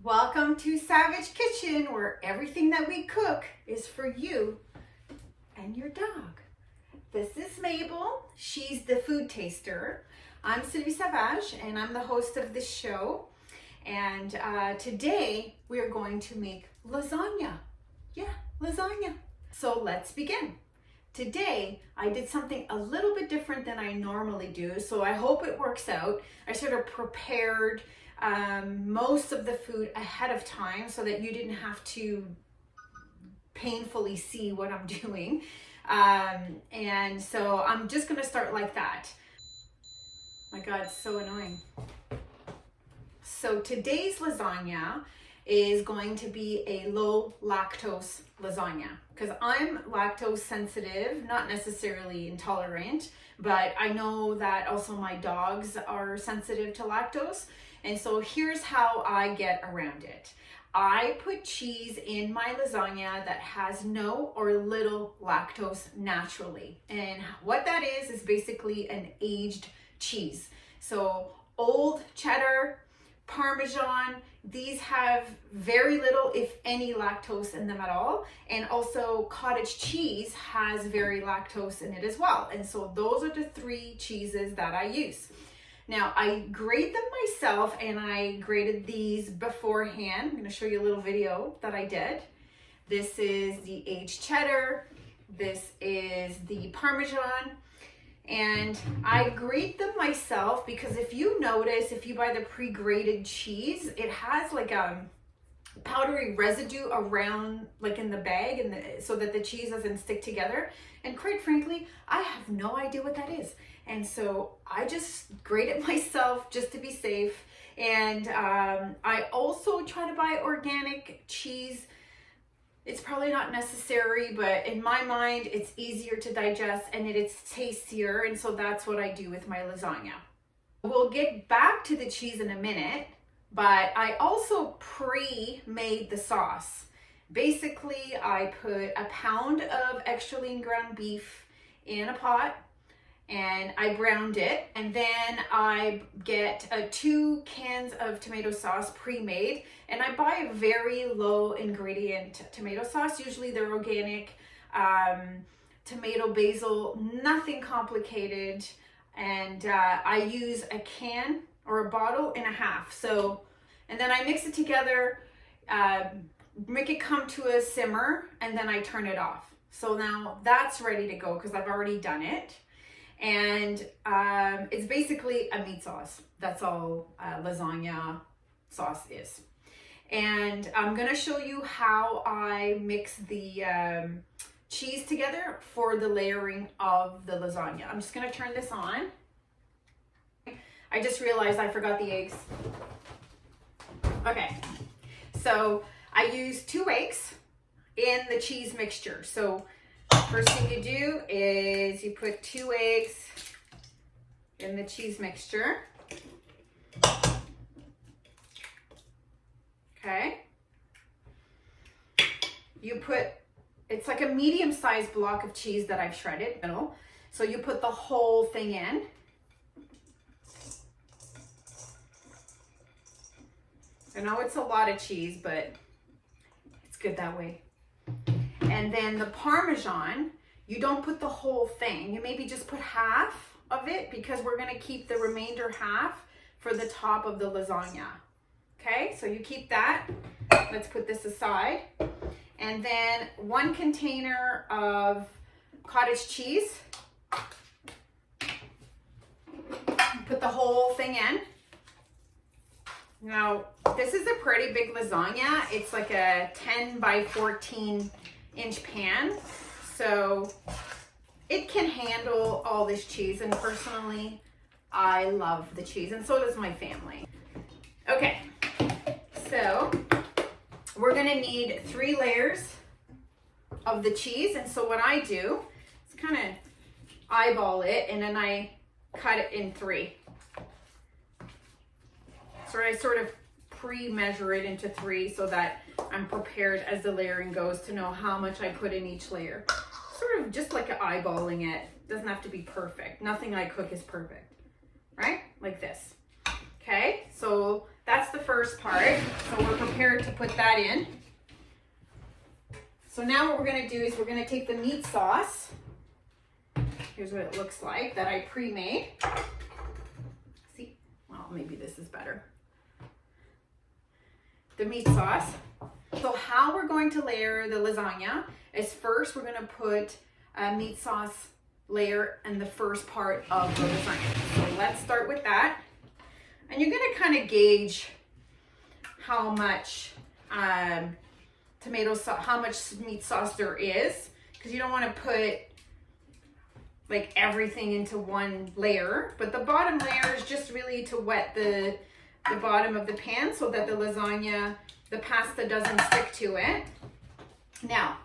Welcome to Savage Kitchen, where everything that we cook is for you and your dog. This is Mabel. She's the food taster. I'm Sylvie Savage, and I'm the host of this show. And today we are going to make lasagna. Yeah, lasagna. So let's begin. Today I did something a little bit different than I normally do, so I hope it works out. I sort of prepared most of the food ahead of time so that you didn't have to painfully see what I'm doing. And so I'm just gonna start like that. My God, it's so annoying. So today's lasagna is going to be a low lactose lasagna because I'm lactose sensitive, not necessarily intolerant, but I know that also my dogs are sensitive to lactose. And so here's how I get around it. I put cheese in my lasagna that has no or little lactose naturally. And what that is basically an aged cheese. So old cheddar, Parmesan, these have very little, if any, lactose in them at all. And also cottage cheese has very lactose in it as well. And so those are the three cheeses that I use. Now I grate them myself, and I grated these beforehand. I'm going to show you a little video that I did. This is the aged cheddar. This is the Parmesan. And I grate them myself because if you notice, if you buy the pre-grated cheese, it has like a powdery residue around, like in the bag, and so that the cheese doesn't stick together. And quite frankly, I have no idea what that is. And so I just grate it myself just to be safe. And I also try to buy organic cheese. It's probably not necessary, but in my mind, it's easier to digest and it's tastier. And so that's what I do with my lasagna. We'll get back to the cheese in a minute, but I also pre-made the sauce. Basically, I put a pound of extra lean ground beef in a pot and I browned it. And then I get 2 cans of tomato sauce pre-made, and I buy a very low ingredient tomato sauce. Usually they're organic, tomato, basil, nothing complicated. And I use a can or a bottle and a half. So, and then I mix it together, make it come to a simmer, and then I turn it off. So now that's ready to go because I've already done it. And it's basically a meat sauce. That's all lasagna sauce is. And I'm gonna show you how I mix the cheese together for the layering of the lasagna. I'm just gonna turn this on. I just realized I forgot the eggs. Okay, so I use 2 eggs in the cheese mixture. So first thing you do is you put 2 eggs in the cheese mixture. Okay. You put, it's like a medium-sized block of cheese that I've shredded. So you put the whole thing in. I know it's a lot of cheese, but it's good that way. And then the Parmesan, you don't put the whole thing. You maybe just put half of it because we're gonna keep the remainder half for the top of the lasagna. Okay, so you keep that. Let's put this aside. And then 1 container of cottage cheese. Put the whole thing in. Now, this is a pretty big lasagna. It's like a 10 by 14 inch pan, so it can handle all this cheese, and personally I love the cheese, and so does my family. Okay, so we're gonna need 3 layers of the cheese, and so what I do is kind of eyeball it, and then I cut it in 3. So I sort of pre-measure it into 3 so that I'm prepared as the layering goes to know how much I put in each layer. Sort of just like eyeballing it. Doesn't have to be perfect. Nothing I cook is perfect, right? Like this. Okay, so that's the first part. So we're prepared to put that in. So now what we're gonna do is we're gonna take the meat sauce. Here's what it looks like that I pre-made. See, well, maybe this is better. The meat sauce. So how we're going to layer the lasagna is first we're gonna put a meat sauce layer in the first part of the lasagna. So let's start with that. And you're gonna kind of gauge how much tomato sauce, how much meat sauce there is, because you don't want to put like everything into one layer. But the bottom layer is just really to wet the bottom of the pan so that the lasagna, the pasta doesn't stick to it. Now,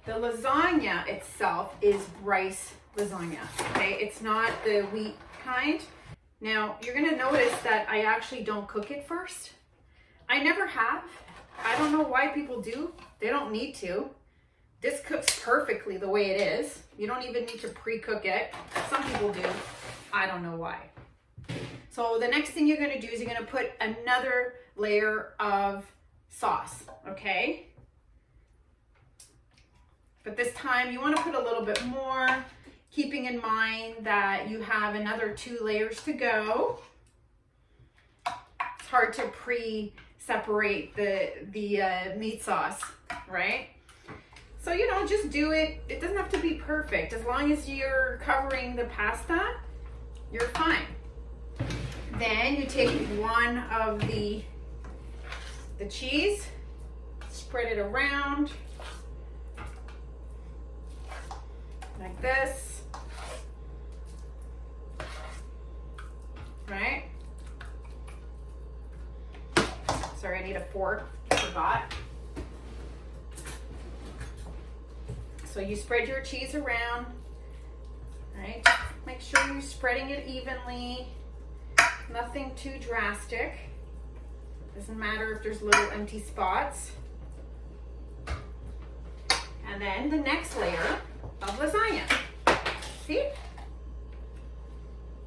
the lasagna itself is rice lasagna, okay? It's not the wheat kind. Now, you're gonna notice that I actually don't cook it first. I never have. I don't know why people do. They don't need to. This cooks perfectly the way it is. You don't even need to pre-cook it. Some people do. I don't know why. So the next thing you're gonna do is you're gonna put another layer of sauce, okay? But this time you wanna put a little bit more, keeping in mind that you have another 2 layers to go. It's hard to separate the meat sauce, right? So, you know, just do it. It doesn't have to be perfect. As long as you're covering the pasta, you're fine. Then you take one of the cheese, spread it around like this, right? Sorry, I need a fork, forgot. So you spread your cheese around, right? Make sure you're spreading it evenly, nothing too drastic. Doesn't matter if there's little empty spots. And then the next layer of lasagna. See?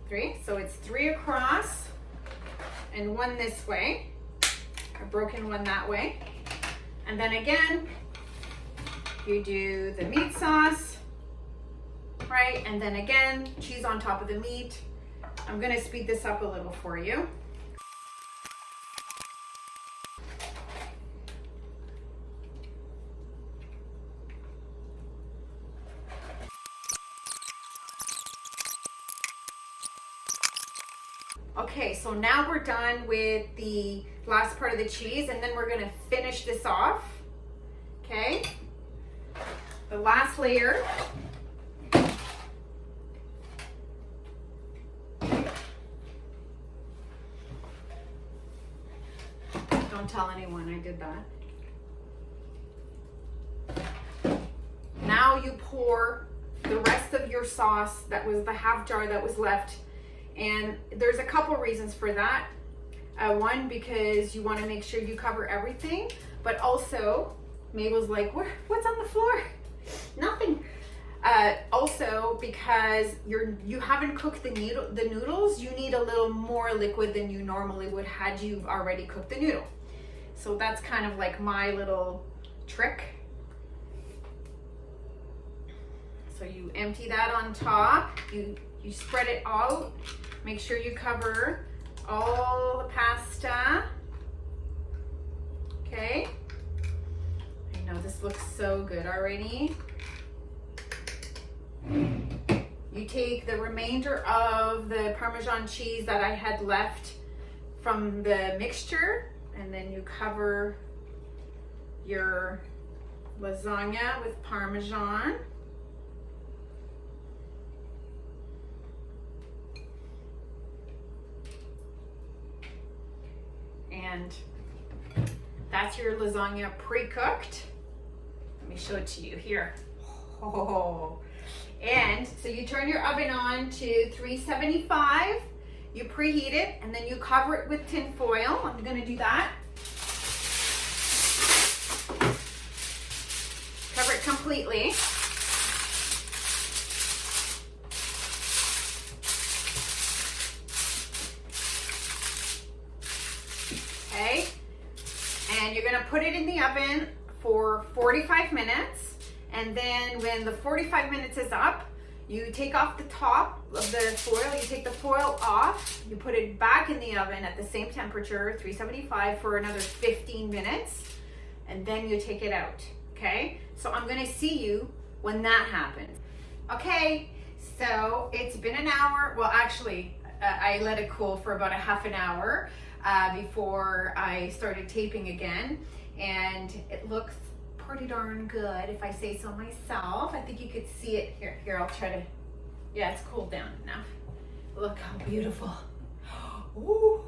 3, so it's 3 across and 1 this way. A broken one that way. And then again, you do the meat sauce, right? And then again, cheese on top of the meat. I'm gonna speed this up a little for you. Okay, so now we're done with the last part of the cheese, and then we're gonna finish this off, okay? The last layer. Don't tell anyone I did that. Now you pour the rest of your sauce, that was the half jar that was left. And there's a couple reasons for that. One, because you want to make sure you cover everything, but also Mabel's like, what's on the floor? Nothing. Also, because you haven't cooked the noodles, you need a little more liquid than you normally would had you already cooked the noodle. So that's kind of like my little trick. So you empty that on top, you spread it out, make sure you cover all the pasta, okay? I know this looks so good already. You take the remainder of the Parmesan cheese that I had left from the mixture, and then you cover your lasagna with Parmesan. And that's your lasagna pre-cooked. Let me show it to you here. Oh. And so you turn your oven on to 375, you preheat it, and then you cover it with tin foil. I'm gonna do that. Cover it completely. and you're gonna put it in the oven for 45 minutes. And then when the 45 minutes is up, you take off the top of the foil, you take the foil off, you put it back in the oven at the same temperature, 375, for another 15 minutes, and then you take it out, okay? So I'm gonna see you when that happens. Okay, so it's been an hour. Well, actually, I let it cool for about a half an hour before I started taping again, and it looks pretty darn good, if I say so myself. I think you could see it here. Here, I'll try to, yeah, it's cooled down enough. Look how beautiful. Ooh.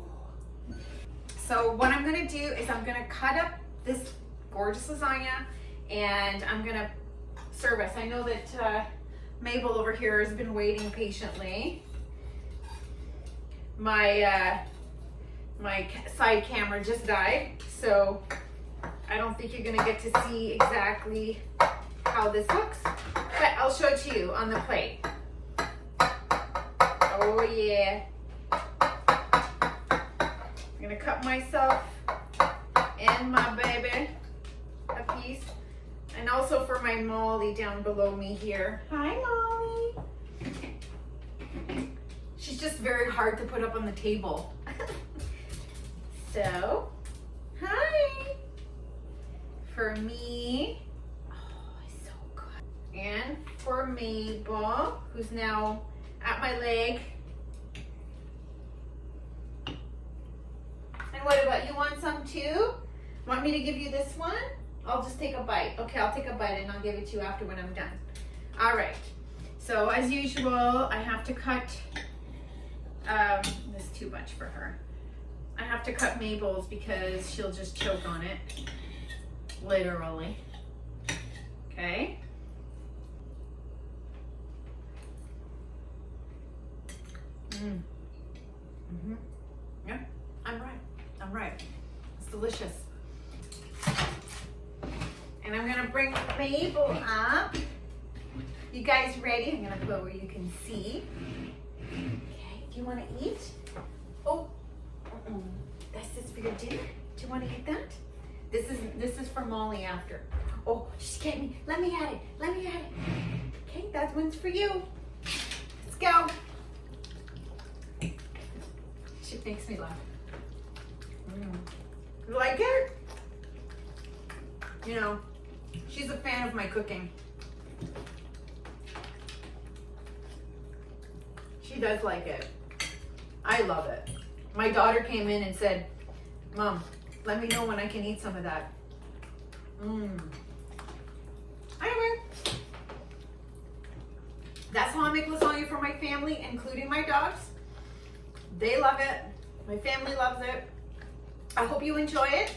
So what I'm gonna do is I'm gonna cut up this gorgeous lasagna, and I'm gonna serve us. I know that Mabel over here has been waiting patiently. My side camera just died, so I don't think you're gonna get to see exactly how this looks, but I'll show it to you on the plate. Oh yeah. I'm gonna cut myself and my baby a piece, and also for my Molly down below me here. Hi, Molly. She's just very hard to put up on the table. So, hi. For me, oh, it's so good. And for Mabel, who's now at my leg. And what about, you want some too? Want me to give you this one? I'll just take a bite. Okay, I'll take a bite and I'll give it to you after when I'm done. All right, so as usual, I have to cut, this is too much for her. I have to cut Mabel's because she'll just choke on it. Literally. Okay. Yeah, I'm right. I'm right. It's delicious. And I'm gonna bring Mabel up. You guys ready? I'm gonna put where you can see. Okay. Do you want to eat? Oh, this is for your dinner. Do you want to eat that? This is for Molly after. Oh, she's getting me. Let me at it. Let me at it. Okay, that one's for you. Let's go. She makes me laugh. You like it? You know, she's a fan of my cooking. She does like it. I love it. My daughter came in and said, Mom, let me know when I can eat some of that. Anyway, that's how I make lasagna for my family, including my dogs. They love it. My family loves it. I hope you enjoy it.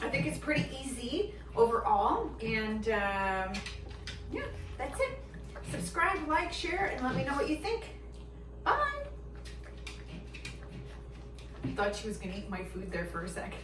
I think it's pretty easy overall. And yeah, that's it. Subscribe, like, share, and let me know what you think. Bye. I thought she was gonna eat my food there for a second.